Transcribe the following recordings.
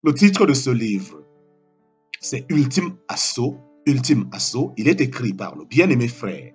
Le titre de ce livre, c'est Ultime Assaut. Ultime Assaut, il est écrit par le bien-aimé frère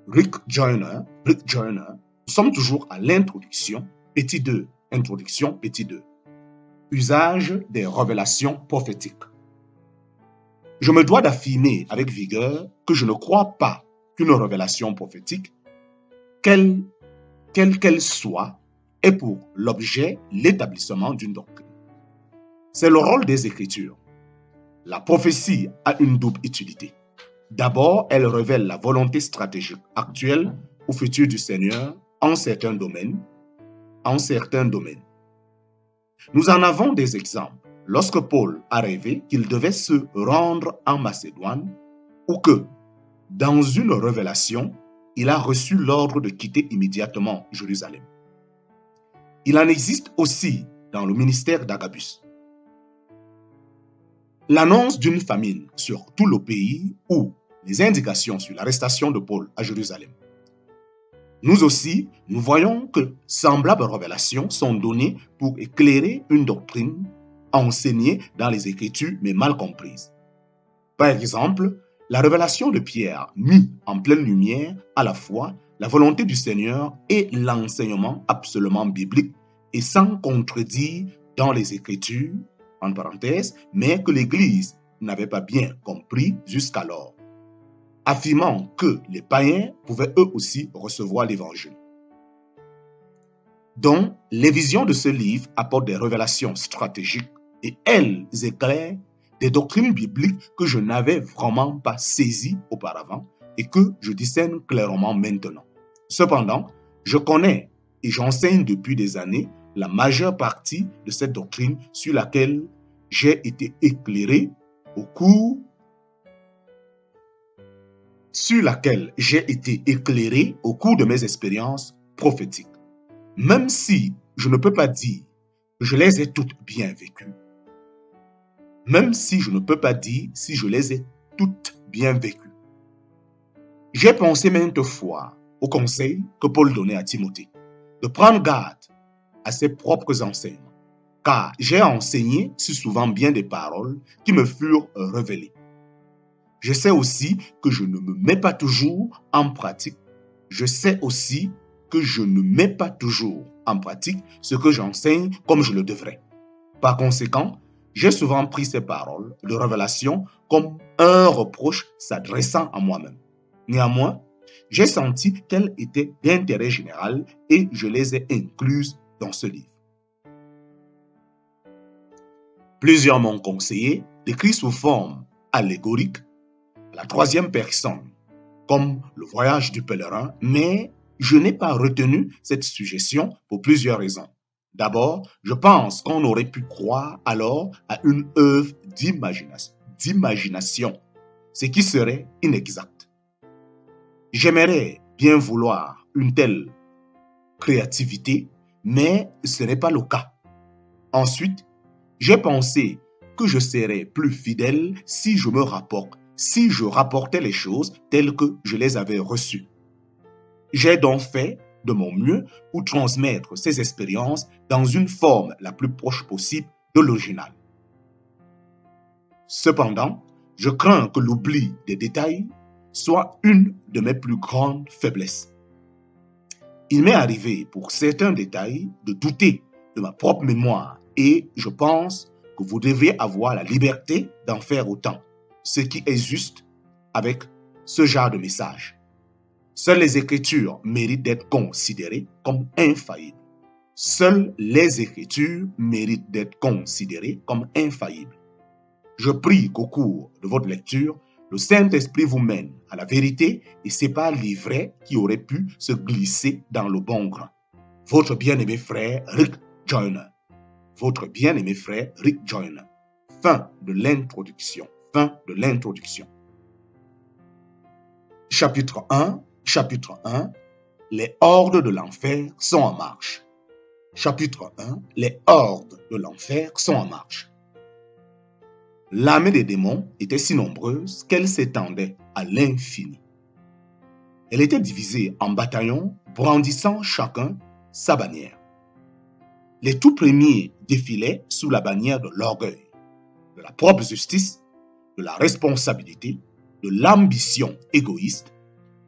Rick Joyner. Nous sommes toujours à l'introduction, petit 2. Introduction, petit 2. Usage des révélations prophétiques. Je me dois d'affirmer avec vigueur que je ne crois pas qu'une révélation prophétique, quelle qu'elle soit, ait pour l'objet l'établissement d'une doctrine. C'est le rôle des Écritures. La prophétie a une double utilité. D'abord, elle révèle la volonté stratégique actuelle ou future du Seigneur en certains domaines. Nous en avons des exemples. Lorsque Paul a rêvé qu'il devait se rendre en Macédoine ou que, dans une révélation, il a reçu l'ordre de quitter immédiatement Jérusalem. Il en existe aussi dans le ministère d'Agabus. L'annonce d'une famine sur tout le pays ou les indications sur l'arrestation de Paul à Jérusalem. Nous aussi, nous voyons que semblables révélations sont données pour éclairer une doctrine enseignée dans les Écritures mais mal comprise. Par exemple, la révélation de Pierre mit en pleine lumière à la fois la volonté du Seigneur et l'enseignement absolument biblique et sans contredire dans les Écritures, en parenthèse, mais que l'Église n'avait pas bien compris jusqu'alors, affirmant que les païens pouvaient eux aussi recevoir l'Évangile. Donc, les visions de ce livre apportent des révélations stratégiques et elles éclairent des doctrines bibliques que je n'avais vraiment pas saisies auparavant et que je discerne clairement maintenant. Cependant, je connais et j'enseigne depuis des années la majeure partie de cette doctrine sur laquelle j'ai été éclairé au cours de mes expériences prophétiques. Même si je ne peux pas dire que je les ai toutes bien vécues, j'ai pensé maintes fois au conseil que Paul donnait à Timothée, de prendre garde à ses propres enseignements, car j'ai enseigné si souvent bien des paroles qui me furent révélées. Je sais aussi que je ne mets pas toujours en pratique ce que j'enseigne comme je le devrais. Par conséquent, j'ai souvent pris ces paroles de révélation comme un reproche s'adressant à moi-même. Néanmoins, j'ai senti qu'elles étaient d'intérêt général et je les ai incluses dans ce livre. Plusieurs m'ont conseillé d'écrire sous forme allégorique, la troisième personne, comme le voyage du pèlerin, mais je n'ai pas retenu cette suggestion pour plusieurs raisons. D'abord, je pense qu'on aurait pu croire alors à une œuvre d'imagination, ce qui serait inexact. J'aimerais bien vouloir une telle créativité, mais ce n'est pas le cas. Ensuite, j'ai pensé que je serais plus fidèle si je rapportais les choses telles que je les avais reçues. J'ai donc fait de mon mieux pour transmettre ces expériences dans une forme la plus proche possible de l'original. Cependant, je crains que l'oubli des détails soit une de mes plus grandes faiblesses. Il m'est arrivé pour certains détails de douter de ma propre mémoire et je pense que vous devriez avoir la liberté d'en faire autant, ce qui est juste avec ce genre de message. Seules les Écritures méritent d'être considérées comme infaillibles. Je prie qu'au cours de votre lecture, le Saint-Esprit vous mène à la vérité et sépare l'ivraie qui aurait pu se glisser dans le bon grain. Votre bien-aimé frère Rick Joyner. Fin de l'introduction. Chapitre 1. Les hordes de l'enfer sont en marche. Chapitre 1. Les hordes de l'enfer sont en marche. L'armée des démons était si nombreuse qu'elle s'étendait à l'infini. Elle était divisée en bataillons brandissant chacun sa bannière. Les tout premiers défilaient sous la bannière de l'orgueil, de la propre justice, de la responsabilité, de l'ambition égoïste,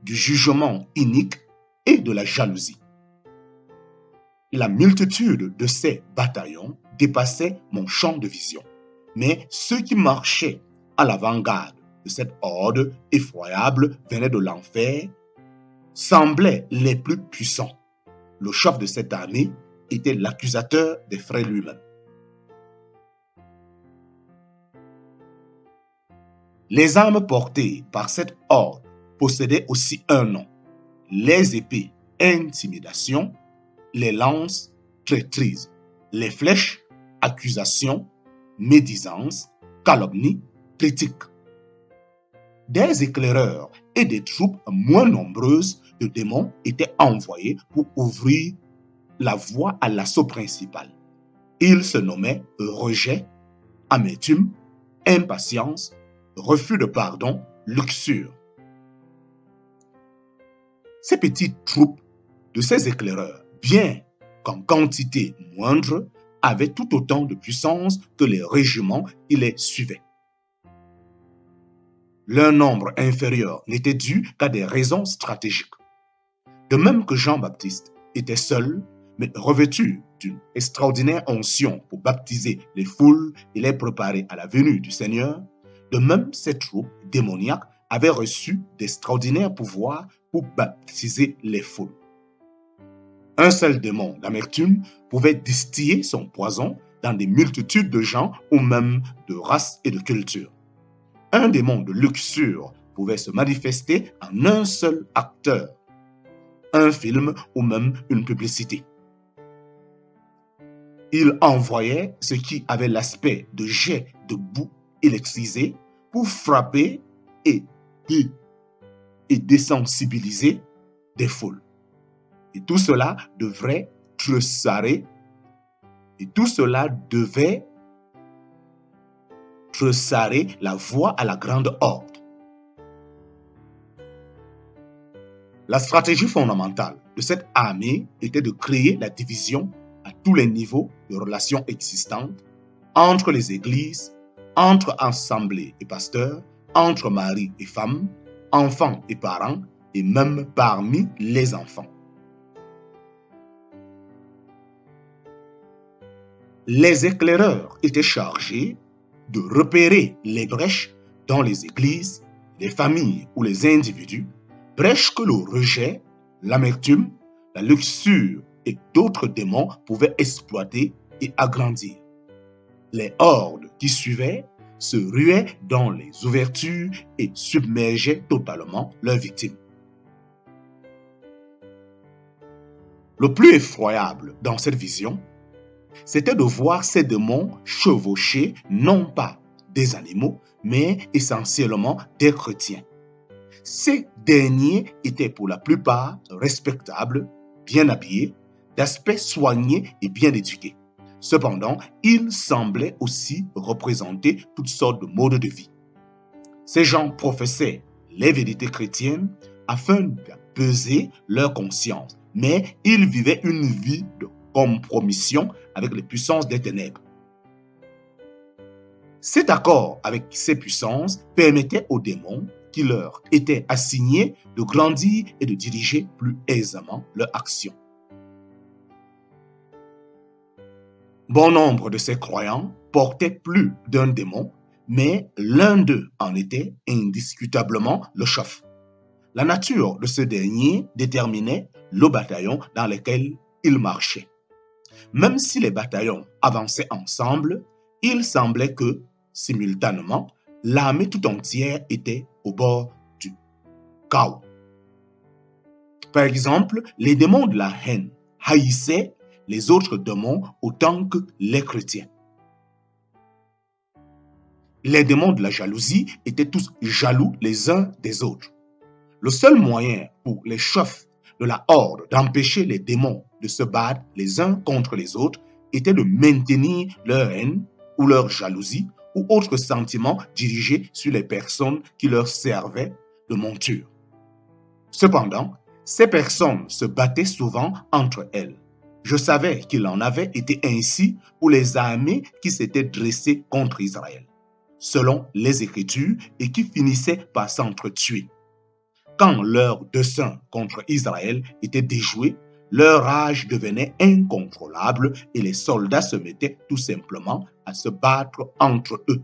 du jugement inique et de la jalousie. La multitude de ces bataillons dépassait mon champ de vision, mais ceux qui marchaient à l'avant-garde de cette horde effroyable venaient de l'enfer, semblaient les plus puissants. Le chef de cette armée était l'accusateur des frères lui-même. Les armes portées par cette horde possédaient aussi un nom: les épées, intimidation; les lances, traîtrise; les flèches, accusation; médisance, calomnie, critique. Des éclaireurs et des troupes moins nombreuses de démons étaient envoyés pour ouvrir la voie à l'assaut principal. Ils se nommaient rejet, amertume, impatience, refus de pardon, luxure. Ces petites troupes de ces éclaireurs, bien qu'en quantité moindre, avaient tout autant de puissance que les régiments qui les suivaient. Leur nombre inférieur n'était dû qu'à des raisons stratégiques. De même que Jean-Baptiste était seul, mais revêtu d'une extraordinaire onction pour baptiser les foules et les préparer à la venue du Seigneur, de même ces troupes démoniaques avaient reçu d'extraordinaires pouvoirs pour baptiser les foules. Un seul démon d'amertume pouvait distiller son poison dans des multitudes de gens ou même de races et de cultures. Un démon de luxure pouvait se manifester en un seul acteur, un film ou même une publicité. Il envoyait ce qui avait l'aspect de jets de boue électrisés pour frapper et désensibiliser des foules. Et tout cela devait tressarer la voie à la grande horde. La stratégie fondamentale de cette armée était de créer la division à tous les niveaux de relations existantes entre les églises, entre assemblées et pasteurs, entre maris et femmes, enfants et parents, et même parmi les enfants. Les éclaireurs étaient chargés de repérer les brèches dans les églises, les familles ou les individus, brèches que le rejet, l'amertume, la luxure et d'autres démons pouvaient exploiter et agrandir. Les hordes qui suivaient se ruaient dans les ouvertures et submergeaient totalement leurs victimes. Le plus effroyable dans cette vision, c'était de voir ces démons chevaucher non pas des animaux, mais essentiellement des chrétiens. Ces derniers étaient pour la plupart respectables, bien habillés, d'aspect soigné et bien éduqués. Cependant, ils semblaient aussi représenter toutes sortes de modes de vie. Ces gens professaient les vérités chrétiennes afin d'apaiser leur conscience, mais ils vivaient une vie de compromission avec les puissances des ténèbres. Cet accord avec ces puissances permettait aux démons qui leur étaient assignés de grandir et de diriger plus aisément leur action. Bon nombre de ces croyants portaient plus d'un démon, mais l'un d'eux en était indiscutablement le chef. La nature de ce dernier déterminait le bataillon dans lequel il marchait. Même si les bataillons avançaient ensemble, il semblait que, simultanément, l'armée tout entière était au bord du chaos. Par exemple, les démons de la haine haïssaient les autres démons autant que les chrétiens. Les démons de la jalousie étaient tous jaloux les uns des autres. Le seul moyen pour les chefs de la horde d'empêcher les démons de se battre les uns contre les autres était de maintenir leur haine ou leur jalousie ou autres sentiments dirigés sur les personnes qui leur servaient de monture. Cependant, ces personnes se battaient souvent entre elles. Je savais qu'il en avait été ainsi pour les armées qui s'étaient dressées contre Israël, selon les Écritures, et qui finissaient par s'entretuer. Quand leur dessein contre Israël était déjoué, leur rage devenait incontrôlable et les soldats se mettaient tout simplement à se battre entre eux.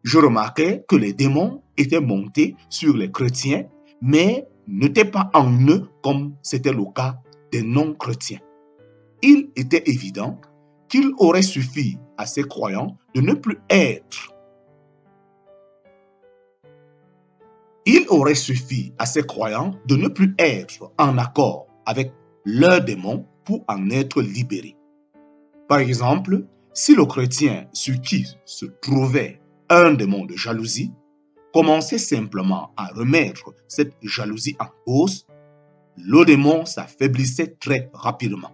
Je remarquais que les démons étaient montés sur les chrétiens, mais n'étaient pas en eux comme c'était le cas des non-chrétiens. Il était évident qu'il aurait suffi à ces croyants de ne plus être. Il aurait suffi à ces croyants de ne plus être en accord avec leurs démons pour en être libérés. Par exemple, si le chrétien sur qui se trouvait un démon de jalousie commençait simplement à remettre cette jalousie en cause, le démon s'affaiblissait très rapidement.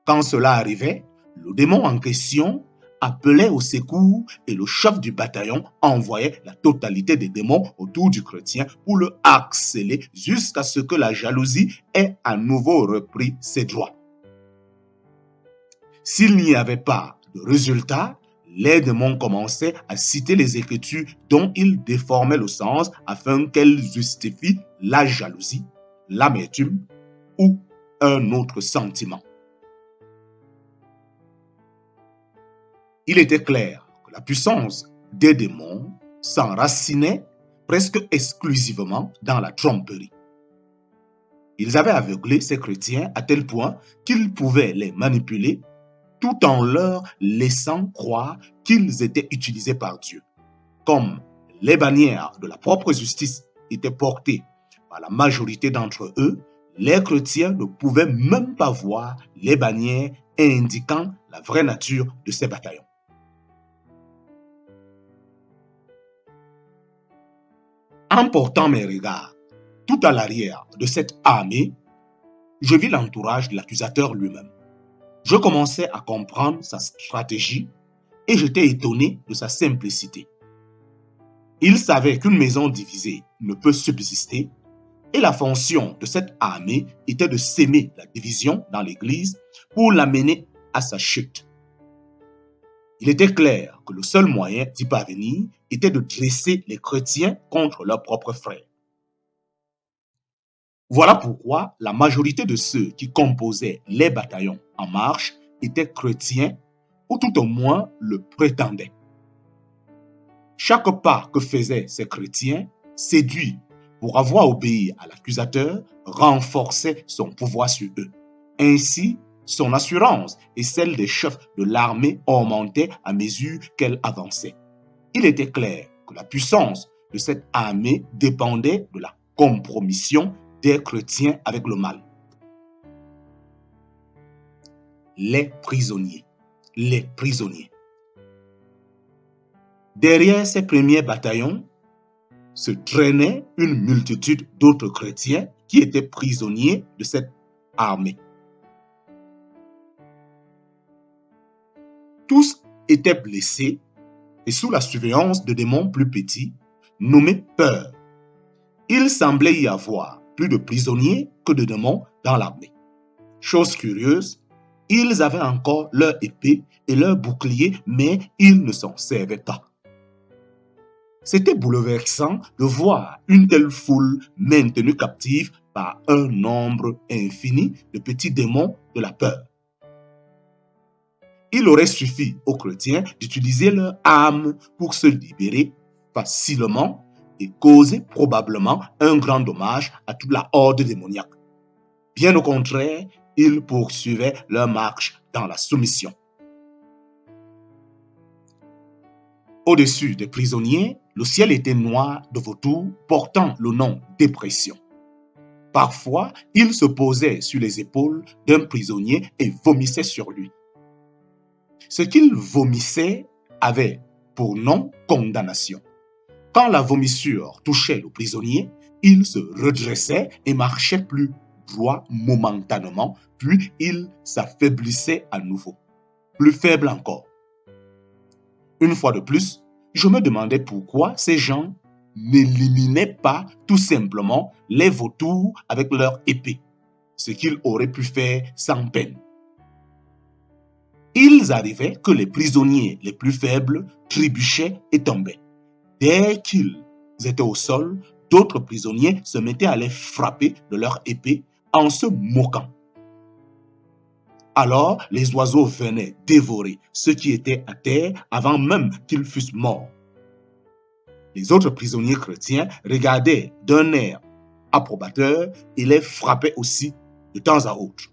Quand cela arrivait, le démon en question appelait au secours et le chef du bataillon envoyait la totalité des démons autour du chrétien pour le harceler jusqu'à ce que la jalousie ait à nouveau repris ses droits. S'il n'y avait pas de résultat, les démons commençaient à citer les Écritures dont ils déformaient le sens afin qu'elles justifient la jalousie, l'amertume ou un autre sentiment. Il était clair que la puissance des démons s'enracinait presque exclusivement dans la tromperie. Ils avaient aveuglé ces chrétiens à tel point qu'ils pouvaient les manipuler tout en leur laissant croire qu'ils étaient utilisés par Dieu. Comme les bannières de la propre justice étaient portées par la majorité d'entre eux, les chrétiens ne pouvaient même pas voir les bannières indiquant la vraie nature de ces bataillons. En portant mes regards tout à l'arrière de cette armée, je vis l'entourage de l'accusateur lui-même. Je commençais à comprendre sa stratégie et j'étais étonné de sa simplicité. Il savait qu'une maison divisée ne peut subsister et la fonction de cette armée était de s'aimer la division dans l'Église pour l'amener à sa chute. Il était clair que le seul moyen d'y parvenir était de dresser les chrétiens contre leurs propres frères. Voilà pourquoi la majorité de ceux qui composaient les bataillons en marche étaient chrétiens, ou tout au moins le prétendaient. Chaque pas que faisaient ces chrétiens, séduits pour avoir obéi à l'accusateur, renforçait son pouvoir sur eux. Ainsi, son assurance et celle des chefs de l'armée augmentaient à mesure qu'elle avançait. Il était clair que la puissance de cette armée dépendait de la compromission des chrétiens avec le mal. Les prisonniers. Derrière ces premiers bataillons se traînait une multitude d'autres chrétiens qui étaient prisonniers de cette armée. Tous étaient blessés et sous la surveillance de démons plus petits, nommés peurs. Il semblait y avoir plus de prisonniers que de démons dans l'armée. Chose curieuse, ils avaient encore leur épée et leur bouclier, mais ils ne s'en servaient pas. C'était bouleversant de voir une telle foule maintenue captive par un nombre infini de petits démons de la peur. Il aurait suffi aux chrétiens d'utiliser leur âme pour se libérer facilement et causer probablement un grand dommage à toute la horde démoniaque. Bien au contraire, ils poursuivaient leur marche dans la soumission. Au-dessus des prisonniers, le ciel était noir de vautours portant le nom dépression. Parfois, il se posait sur les épaules d'un prisonnier et vomissait sur lui. Ce qu'il vomissait avait pour nom condamnation. Quand la vomissure touchait le prisonnier, il se redressait et marchait plus droit momentanément, puis il s'affaiblissait à nouveau, plus faible encore. Une fois de plus, je me demandais pourquoi ces gens n'éliminaient pas tout simplement les vautours avec leur épée, ce qu'ils auraient pu faire sans peine. Il arrivait que les prisonniers les plus faibles trébuchaient et tombaient. Dès qu'ils étaient au sol, d'autres prisonniers se mettaient à les frapper de leur épée en se moquant. Alors les oiseaux venaient dévorer ceux qui étaient à terre avant même qu'ils fussent morts. Les autres prisonniers chrétiens regardaient d'un air approbateur et les frappaient aussi de temps à autre.